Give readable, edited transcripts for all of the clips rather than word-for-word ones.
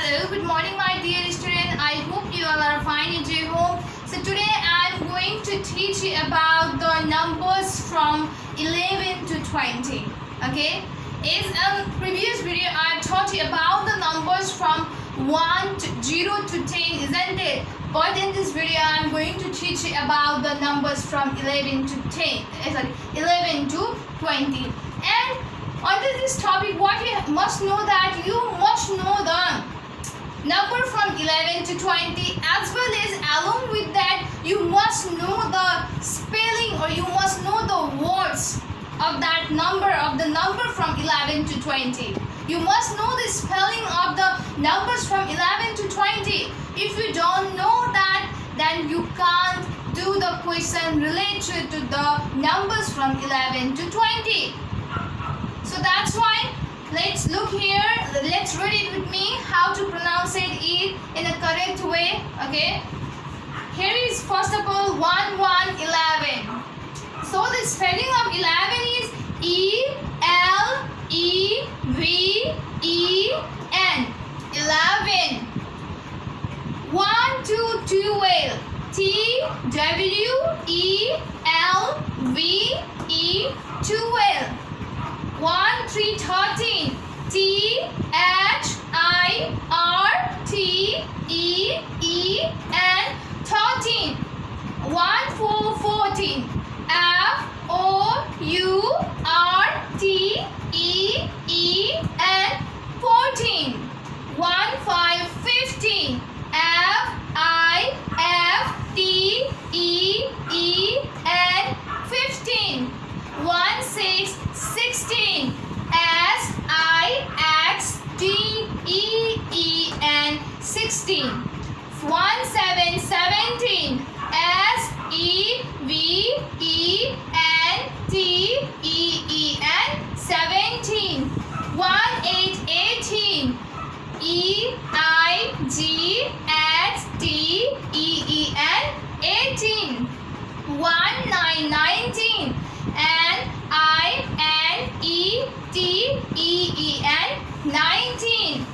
Hello, good morning my dear student. I hope you all are fine at your home. So today I am going to teach you about the numbers from 11 to 20. Okay? In a previous video I taught you about the numbers from 0 to 10, isn't it? But in this video I am going to teach you about the numbers from 11 to 11 to 20. And under this topic, what you must know that you must know the number from 11 to 20, as well as along with that you must know the spelling, or you must know the words of that number, of the number from 11 to 20. You must know the spelling of the numbers from 11 to 20. If you don't know that, then you can't do the question related to the numbers from 11 to 20. So that's why let's look here, let's read it with me, how to pronounce it in a correct way. Okay, here is first of all 1 1 11. So the spelling of 11 is E-L-E-V-E-N, 11. 1 2 12, T-W-E-L-V-E, 12. 1 3 13, T-H-I-R-T-E-E-N, 13. 1 4 14, F-O-U-R-T-E-E-N, 14. 1 5 15, F-I-F-T-E-E-N, 15. 1 6 16, S-I-X-T-E-E-N, 16. 1 7 17, S-E-V-E-N-T-E-E-N, 17. 1 8 18, E-I-G-H-T-E-E-N, 18. 1 9 19, N-I-N-E-T-E-E-N, 19.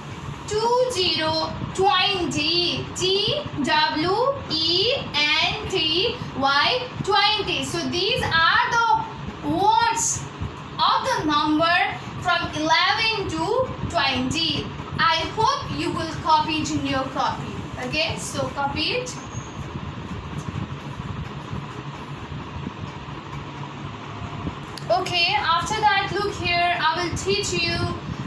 2 0 20, T-W-E-N-T-Y, 20. So these are the words of the number from 11 to 20. I hope you will copy it in your copy. Okay, so copy it. Okay, after that, look here, I will teach you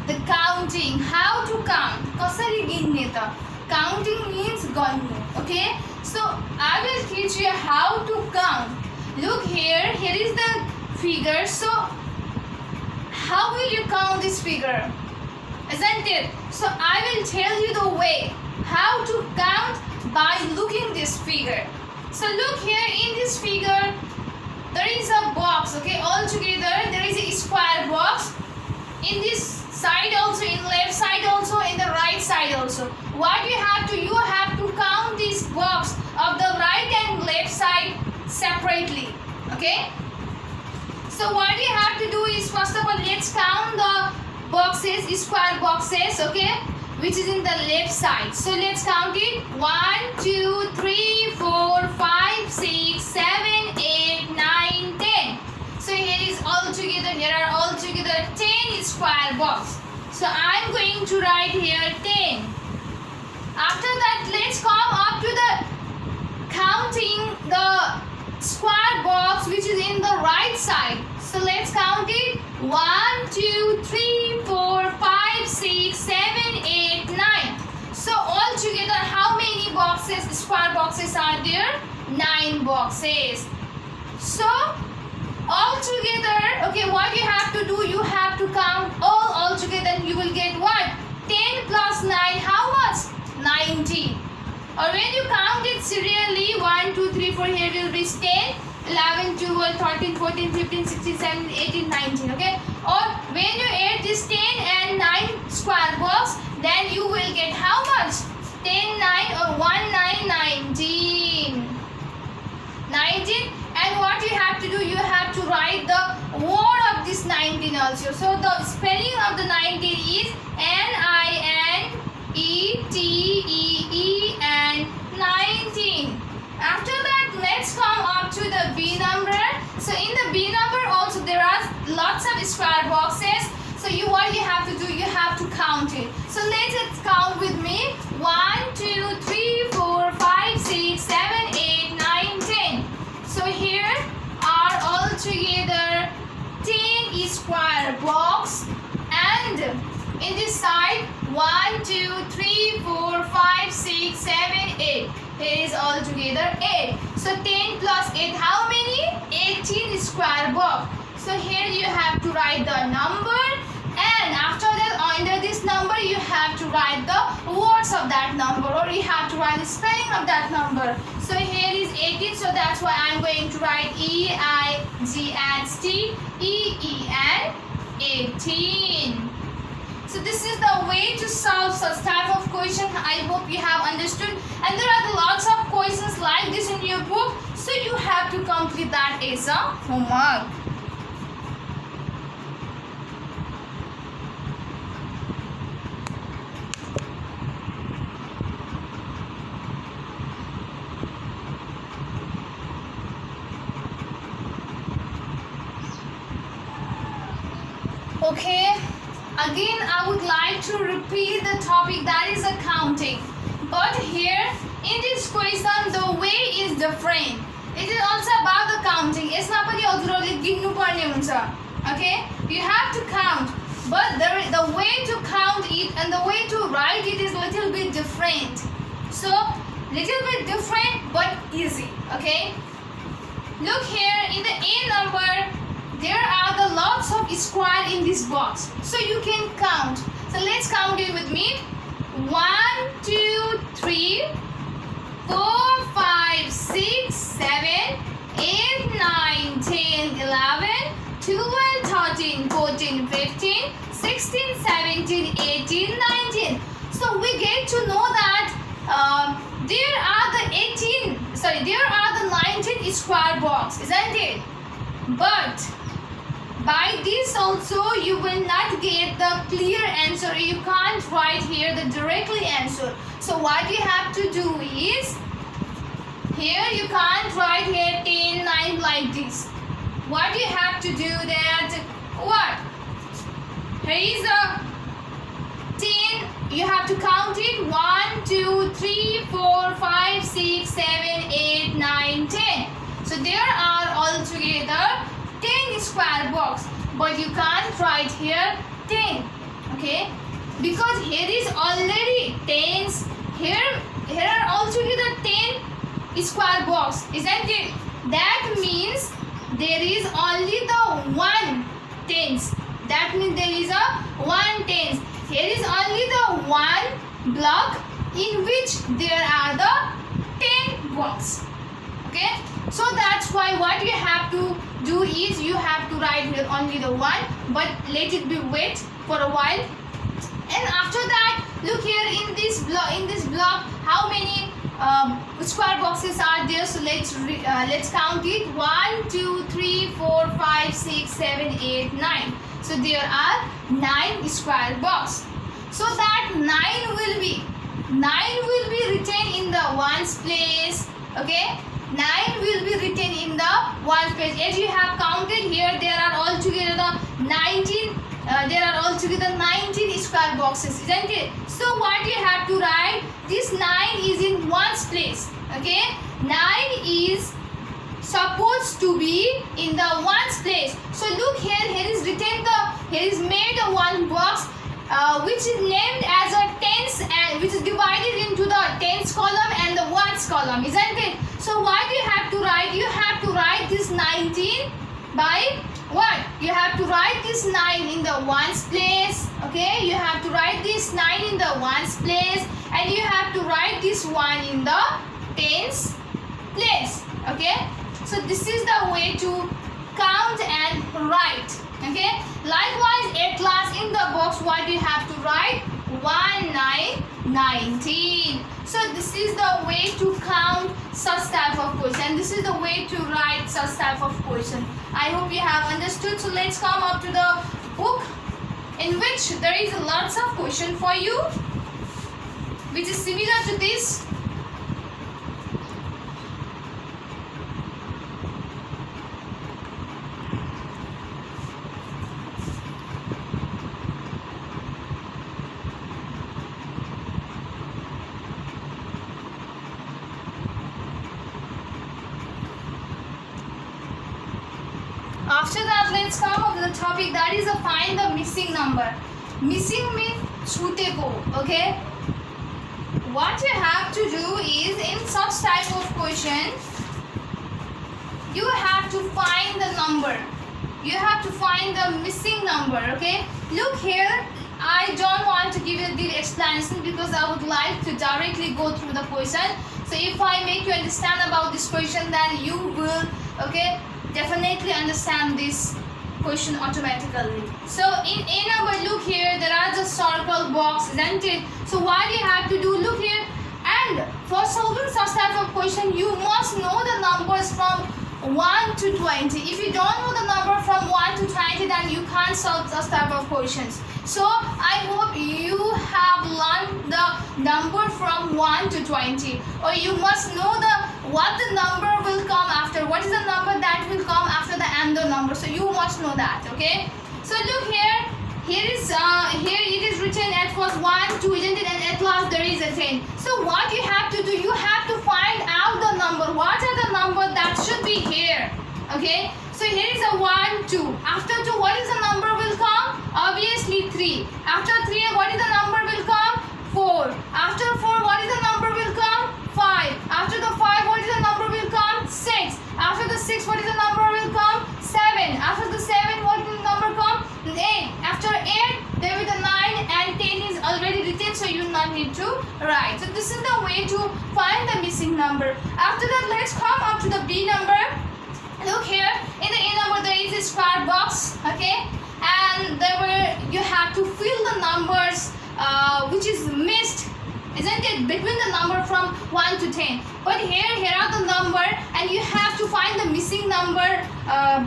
the counting, how to count. Kasari ginne ta. Counting means gannu. Okay, so I will teach you how to count. Look here, here is the figure. So how will you count this figure, isn't it? So I will tell you the way how to count by looking this figure. So look here, in this figure there is a box. Okay, all together there is a square box. In this side also, in left side also, in the right side also. What you have to count this box of the right and left side separately. Okay, so what you have to do is, first of all, let's count the boxes, square boxes, okay, which is in the left side. So let's count it. 1 2 3 4 5 6 7 8 9 10. So here are all together 10 square box. So I'm going to write here 10. After that, let's come up to the counting the square box which is in the right side. So let's count it. 1 2 3 4 5 6 7 8 9. So all together how many boxes, square boxes are there? 9 boxes. So all together, okay, what you have to do, you have to count all together, and you will get what? 10 plus 9, how much? 90. Or when you count it serially, 1 2 3 4, here will reach 10, 11 12 13 14 15 16 17 18 19. Okay, or when you add this 10 and 9 square box, then you will get how much? 10 9 or 1 9 19. 19. And what you have to do, you have to write the word of this 19 also. So the spelling of the 19 is N-I-N-E-T count it. So let's count with me. 1, 2, 3, 4, 5, 6, 7, 8, 9, 10. So here are all together 10 square box, and in this side 1, 2, 3, 4, 5, 6, 7, 8. Here is all together 8. So 10 plus 8, how many? 18 square box. So here you have to write the number, and after that under this number you have to write the words of that number, or you have to write the spelling of that number. So here is 18, so that's why I'm going to write EIGHT 18. So this is the way to solve such type of question. I hope you have understood, and there are lots of questions like this in your book, so you have to complete that as a homework. Okay, again I would like to repeat the topic, that is accounting. But here in this question the way is different. It is also about the counting. यसमा पनि हजुरहरूले गिन्नु पर्ने हुन्छ. Okay, you have to count, but the way to count it and the way to write it is little bit different. So little bit different but easy. Okay, look here in the A number. There are the lots of square in this box, so you can count. So let's count it with me. 1, 2, 3, 4, 5, 6, 7, 8, 9, 10, 11, 12, 13, 14, 15, 16, 17, 18, 19. So we get to know that there are the 19 square box, isn't it? But by this also you will not get the clear answer. You can't write here the directly answer. So what you have to do is, here you can't write here 10, 9 like this. What you have to do that, what? Here is a 10, you have to count it. 1, 2, 3, 4, 5, 6, 7, 8, 9, 10. So there are altogether 10 square box, but you can't write here 10, okay, because here is already 10s. Here are altogether 10 square box, isn't it? That means there is only the 1 tens. That means there is a 1 tens. Here is only the 1 block in which there are the 10 blocks. Okay, so that's why what you have to do is you have to write here only the 1, but let it be wait for a while. And after that, look here in this block how many square boxes are there. So let's count it. 1, 2, 3, 4, 5, 6, 7, 8, 9. So there are 9 square box. So that 9 will be written in the ones place. Okay, 9 will be written in the ones place. As you have counted here, there are altogether 19. There are altogether 19 square boxes, isn't it? So what you have to write, this 9 is in ones place. Okay, 9 is supposed to be in the ones place. So look here, here is made a one box which is named as a tens, and which is divided into the tens column and the ones column, isn't it? So what you have to write, you have to write this 19 by what? You have to write this 9 in the ones place. Okay, you have to write this 9 in the ones place, and you have to write this 1 in the tens place. Okay, so this is the way to count and write. Okay, likewise at last in the box what you have to write, 1, 9, 19. So this is the way to count such type of question. This is the way to write such type of question. I hope you have understood. So let's come up to the book in which there is lots of question for you which is similar to this. let's come up with the topic that is find the missing number. Missing means छूटे को. Okay. What you have to do is in such type of question, you have to find the number. You have to find the missing number. Okay. Look here. I don't want to give you the explanation because I would like to directly go through the question. So if I make you understand about this question, then you will, okay, definitely understand this question automatically. So in A number, look here, there are the circle box, isn't it? So what you have to do, look here, and for solving such type of question, you must know the numbers from 1 to 20. If you don't know the number from 1 to 20, then you can't solve such type of questions. So I hope you have learned the number from 1 to 20, or you must know what the number will come after. What is the number that will come after the and the number? So you must know that. Okay. So look here. Here it is written at first 1, 2, isn't it? And at last there is a 10. So what you have to do, you have to find out the number. What are the number that should be here? Okay. So here is a 1, 2. After 2, what is the number will come? Obviously 3. After 3, what is the number will come? 4. After 4, what is the number will come? 5. After the 5, what is the number will come? 6. After the 6, what is the number will come? 7. After the 7, what will the number come? 8. After 8, there will be the 9 and 10 is already written, so you do not need to write. So this is the way to find the missing number. After that, let's come up to the B number. Look here, in the A number there is a square box, okay, and you have to fill the numbers which is missed, isn't it, between the number from 1 to 10. But here are the number, and you have to find the missing number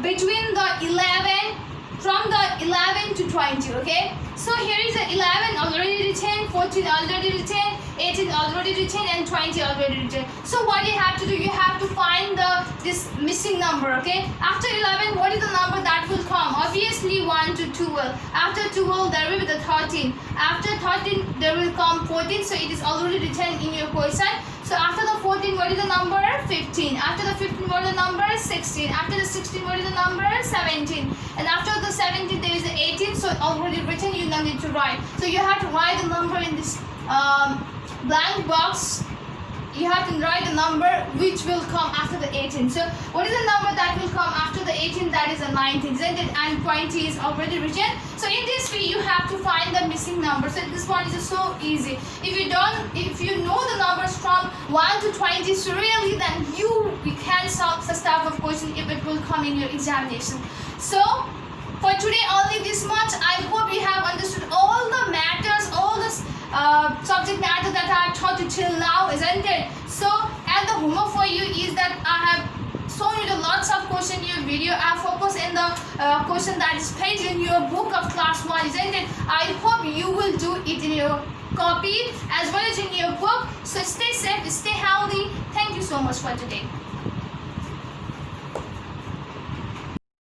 between the 11, from the 11 to 20. Okay, so here is the 11 already written, 14 already written, 18 already written, and 20 already written. So what you have to do, you have to find this missing number. Okay, after 11, what is the number that will come? Obviously 1 to 12. After 12, there will be the 13. After 13, there will come 14. So it is already written in your question. So after the 14, what is the number? 15. After the 15, what is the number? 16. After the 16, what is the number? 17. And after the 17, there is the 18. So already written, you don't need to write. So you have to write the number in this blank box. You have to write the number which will come after the 18. So what is the number that will come after the 18? That is a 19, isn't it? And 20 is already written. So in this way, you have to find the missing number. So this one is so easy. If you know the numbers from 1 to 20, so really then you can solve the type of question if it will come in your examination. So for today only this much. I hope you have understood all the matters, all the subject matter that I have taught you till now, isn't it? So, and the homework for you is that I have shown you the lots of questions in your video. I focus in the question that is page in your book of class 1, isn't it? I hope you will do it in your copy as well as in your book. So stay safe, stay healthy. Thank you so much for today.